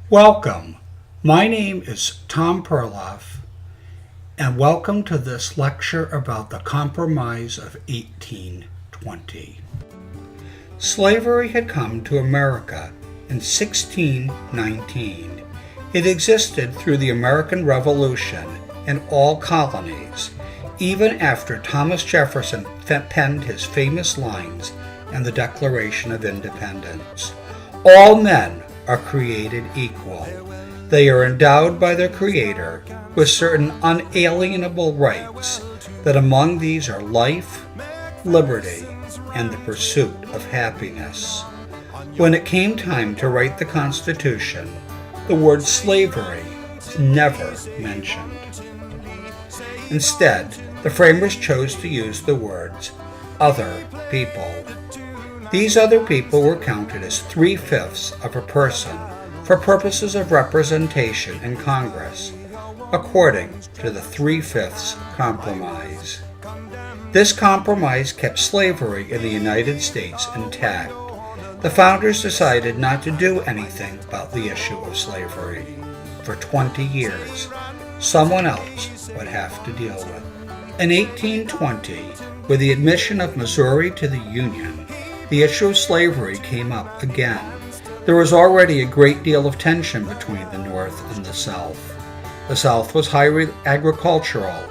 Welcome. My name is Tom Perloff, and welcome to this lecture about the Compromise of 1820. Slavery had come to America in 1619. It existed through the American Revolution in all colonies, even after Thomas Jefferson penned his famous lines in the Declaration of Independence. All men are created equal. They are endowed by their Creator with certain unalienable rights, that among these are life, liberty, and the pursuit of happiness. When it came time to write the Constitution, the word slavery is never mentioned. Instead, the framers chose to use the words other people. These other people were counted as 3/5 of a person for purposes of representation in Congress, according to the 3/5 Compromise. This compromise kept slavery in the United States intact. The founders decided not to do anything about the issue of slavery. For 20 years, someone else would have to deal with it. In 1820, with the admission of Missouri to the Union, the issue of slavery came up again. There was already a great deal of tension between the North and the South. The South was highly agricultural.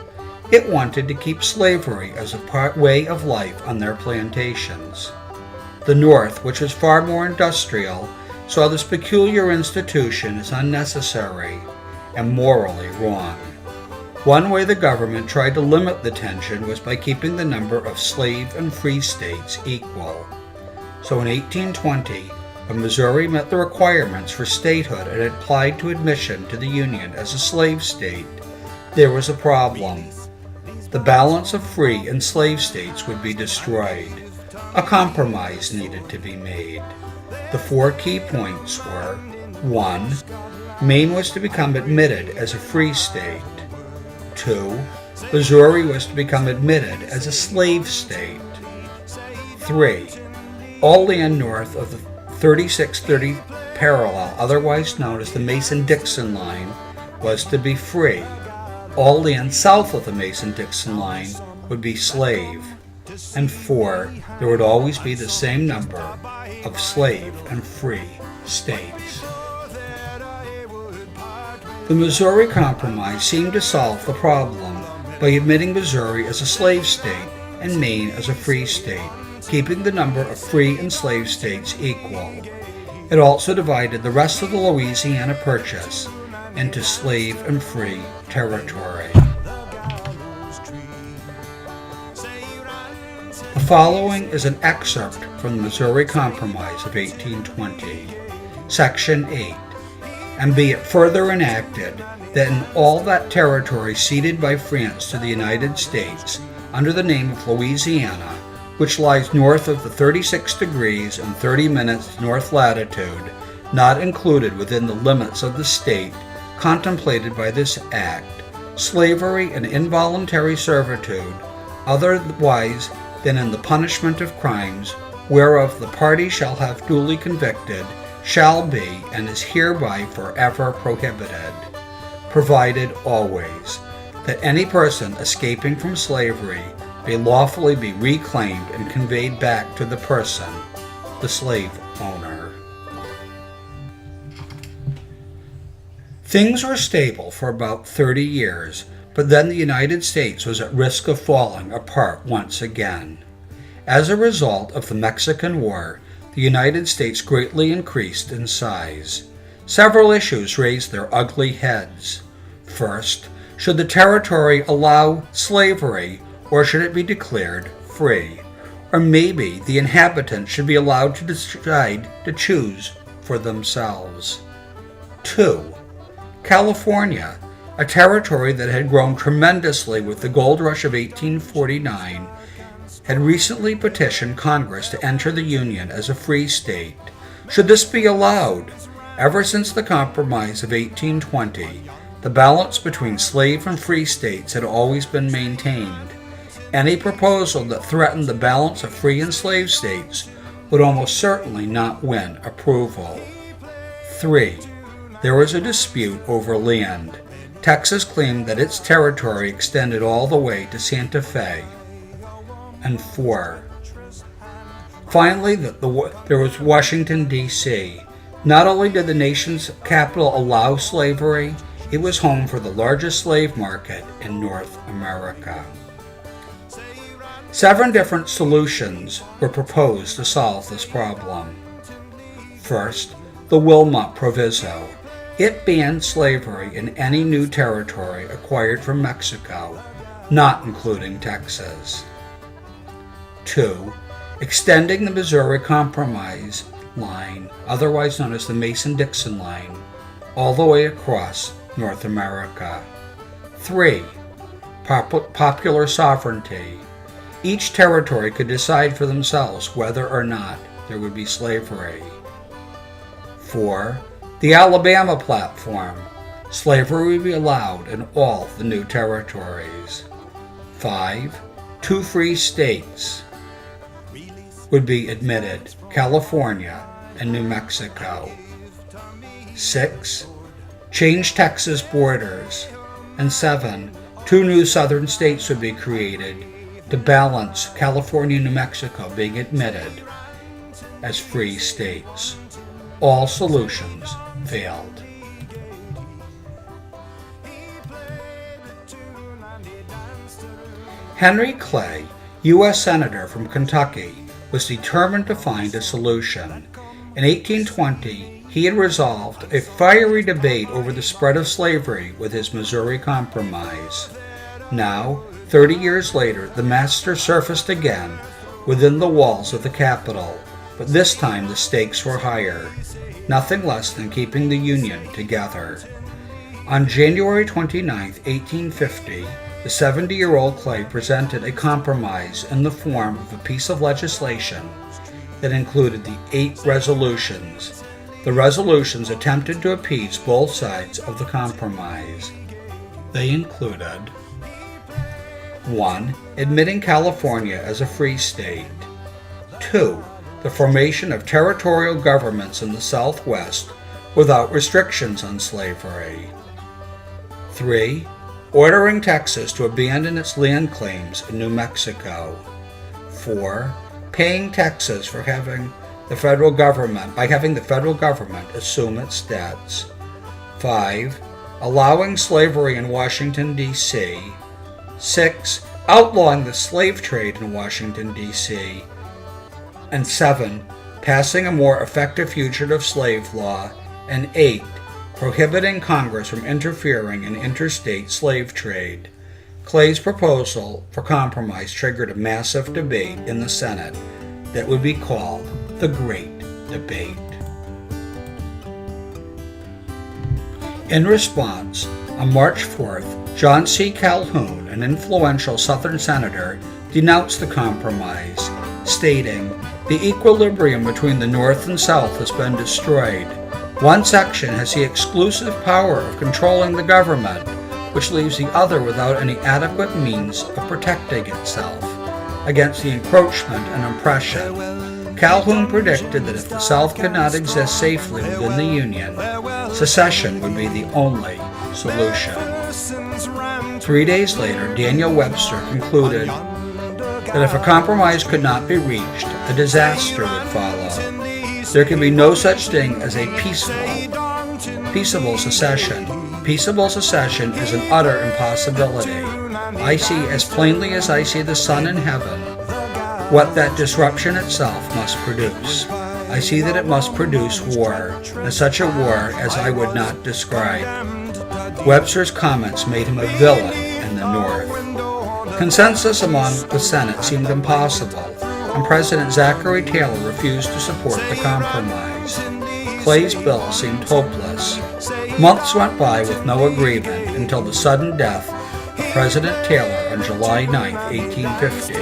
It wanted to keep slavery as a way of life on their plantations. The North, which was far more industrial, saw this peculiar institution as unnecessary and morally wrong. One way the government tried to limit the tension was by keeping the number of slave and free states equal. So in 1820, when Missouri met the requirements for statehood and applied to admission to the Union as a slave state, there was a problem. The balance of free and slave states would be destroyed. A compromise needed to be made. The 4 key points were: 1. Maine was to become admitted as a free state. 2. Missouri was to become admitted as a slave state. 3. All land north of the 3630 parallel, otherwise known as the Mason-Dixon line, was to be free. All land south of the Mason-Dixon line would be slave. And 4, there would always be the same number of slave and free states. The Missouri Compromise seemed to solve the problem by admitting Missouri as a slave state and Maine as a free state, keeping the number of free and slave states equal. It also divided the rest of the Louisiana Purchase into slave and free territory. The following is an excerpt from the Missouri Compromise of 1820, Section 8. And be it further enacted that in all that territory ceded by France to the United States under the name of Louisiana, which lies north of the 36 degrees and 30 minutes north latitude, not included within the limits of the state contemplated by this act, slavery and involuntary servitude, otherwise than in the punishment of crimes, whereof the party shall have duly convicted, shall be and is hereby forever prohibited, provided always that any person escaping from slavery may lawfully be reclaimed and conveyed back to the person, the slave owner. Things were stable for about 30 years, but then the United States was at risk of falling apart once again. As a result of the Mexican War, the United States greatly increased in size. Several issues raised their ugly heads. First, should the territory allow slavery, or should it be declared free? Or maybe the inhabitants should be allowed to decide to choose for themselves. 2. California, a territory that had grown tremendously with the gold rush of 1849, had recently petitioned Congress to enter the Union as a free state. Should this be allowed? Ever since the Compromise of 1820, the balance between slave and free states had always been maintained. Any proposal that threatened the balance of free and slave states would almost certainly not win approval. 3. there was a dispute over land. Texas claimed that its territory extended all the way to Santa Fe. And 4. Finally, there was Washington, D.C. Not only did the nation's capital allow slavery, it was home for the largest slave market in North America. 7 different solutions were proposed to solve this problem. First, the Wilmot Proviso. It banned slavery in any new territory acquired from Mexico, not including Texas. 2. Extending the Missouri Compromise line, otherwise known as the Mason-Dixon line, all the way across North America. 3. Popular sovereignty. Each territory could decide for themselves whether or not there would be slavery. 4. The Alabama Platform. Slavery would be allowed in all the new territories. 5. 2 free states would be admitted, California and New Mexico. 6. Change Texas borders. And 7. 2 new southern states would be created to balance California and New Mexico being admitted as free states. All solutions failed. Henry Clay, U.S. Senator from Kentucky, was determined to find a solution. In 1820, he had resolved a fiery debate over the spread of slavery with his Missouri Compromise. Now, 30 years later, the matter surfaced again within the walls of the Capitol, but this time the stakes were higher, nothing less than keeping the Union together. On January 29, 1850, the 70-year-old Clay presented a compromise in the form of a piece of legislation that included the 8 resolutions. The resolutions attempted to appease both sides of the compromise. They included 1. Admitting California as a free state. 2. The formation of territorial governments in the Southwest without restrictions on slavery. 3. Ordering Texas to abandon its land claims in New Mexico. 4. Paying Texas for having the federal government assume its debts. 5. Allowing slavery in Washington, D.C. 6. Outlawing the slave trade in Washington, D.C. And 7. Passing a more effective fugitive slave law. And 8. Prohibiting Congress from interfering in interstate slave trade. Clay's proposal for compromise triggered a massive debate in the Senate that would be called the Great Debate. In response, on March 4th, John C. Calhoun, an influential Southern senator, denounced the compromise, stating, "The equilibrium between the North and South has been destroyed. One section has the exclusive power of controlling the government, which leaves the other without any adequate means of protecting itself against the encroachment and oppression." Calhoun predicted that if the South could not exist safely within the Union, secession would be the only solution. 3 days later, Daniel Webster concluded that if a compromise could not be reached, a disaster would follow. There can be no such thing as a peaceable secession. Peaceable secession is an utter impossibility. I see as plainly as I see the sun in heaven what that disruption itself must produce. I see that it must produce war, and such a war as I would not describe. Webster's comments made him a villain in the North. Consensus among the Senate seemed impossible, and President Zachary Taylor refused to support the compromise. Clay's bill seemed hopeless. Months went by with no agreement until the sudden death of President Taylor on July 9, 1850.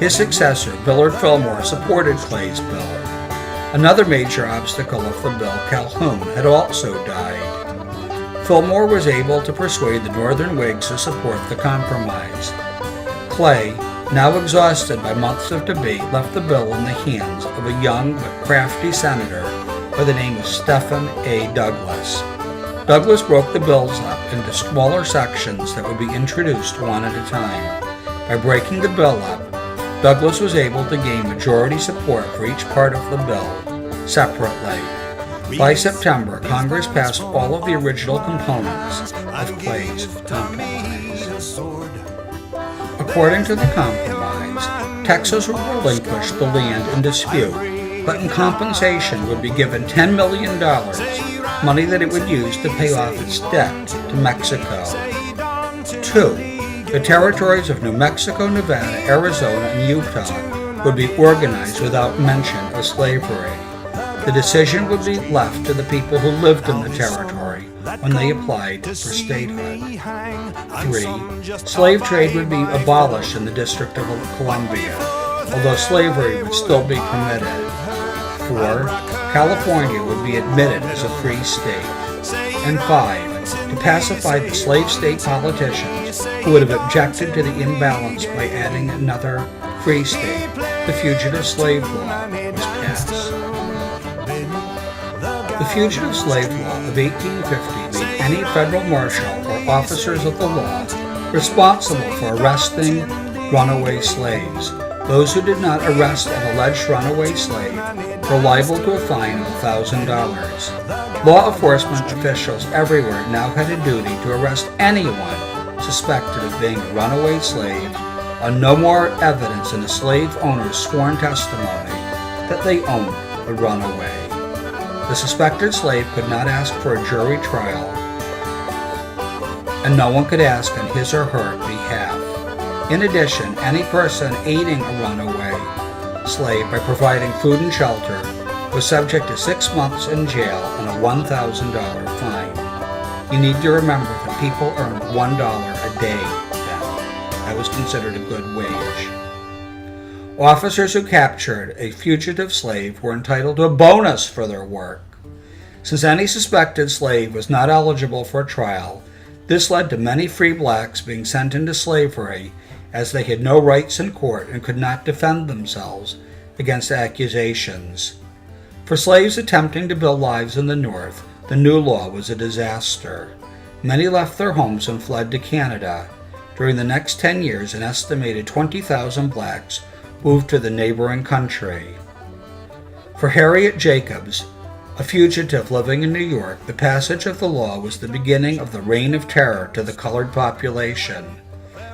His successor, Millard Fillmore, supported Clay's bill. Another major obstacle of the bill, Calhoun, had also died. Fillmore was able to persuade the Northern Whigs to support the compromise. Clay, now exhausted by months of debate, left the bill in the hands of a young but crafty senator by the name of Stephen A. Douglas. Douglas broke the bills up into smaller sections that would be introduced one at a time. By breaking the bill up, Douglas was able to gain majority support for each part of the bill separately. By September, Congress passed all of the original components of Clay's compromise. According to the compromise, Texas would relinquish the land in dispute, but in compensation would be given $10 million, money that it would use to pay off its debt to Mexico. 2. The territories of New Mexico, Nevada, Arizona, and Utah would be organized without mention of slavery. The decision would be left to the people who lived in the territory when they applied for statehood. 3. Slave trade would be abolished in the District of Columbia, although slavery would still be permitted. 4. California would be admitted as a free state. And 5. To pacify the slave state politicians who would have objected to the imbalance by adding another free state, the Fugitive Slave Law was passed. The Fugitive Slave Law of 1850 made any federal marshal or officers of the law responsible for arresting runaway slaves. Those who did not arrest an alleged runaway slave were liable to a fine of $1,000. Law enforcement officials everywhere now had a duty to arrest anyone suspected of being a runaway slave on no more evidence than a slave owner's sworn testimony that they owned the runaway. The suspected slave could not ask for a jury trial, and no one could ask on his or her behalf. In addition, any person aiding a runaway slave by providing food and shelter was subject to 6 months in jail and a $1,000 fine. You need to remember that people earned $1 a day then. That was considered a good wage. Officers who captured a fugitive slave were entitled to a bonus for their work. Since any suspected slave was not eligible for a trial, this led to many free blacks being sent into slavery as they had no rights in court and could not defend themselves against accusations. For slaves attempting to build lives in the North, the new law was a disaster. Many left their homes and fled to Canada. During the next 10 years, an estimated 20,000 blacks moved to the neighboring country. For Harriet Jacobs, a fugitive living in New York, the passage of the law was the beginning of the reign of terror to the colored population.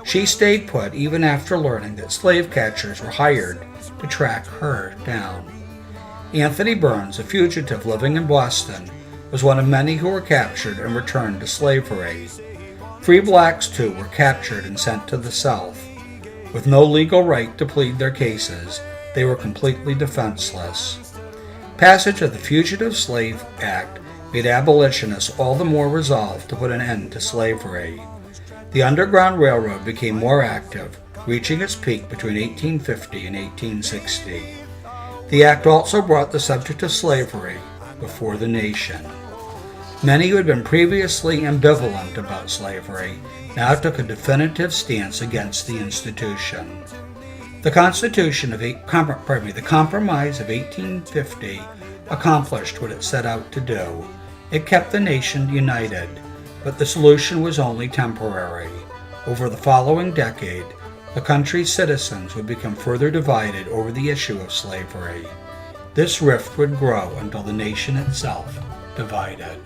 She stayed put even after learning that slave catchers were hired to track her down. Anthony Burns, a fugitive living in Boston, was one of many who were captured and returned to slavery. Free blacks, too, were captured and sent to the South. With no legal right to plead their cases, they were completely defenseless. Passage of the Fugitive Slave Act made abolitionists all the more resolved to put an end to slavery. The Underground Railroad became more active, reaching its peak between 1850 and 1860. The act also brought the subject of slavery before the nation. Many who had been previously ambivalent about slavery now took a definitive stance against the institution. The Compromise of 1850 accomplished what it set out to do. It kept the nation united, but the solution was only temporary. Over the following decade, the country's citizens would become further divided over the issue of slavery. This rift would grow until the nation itself divided.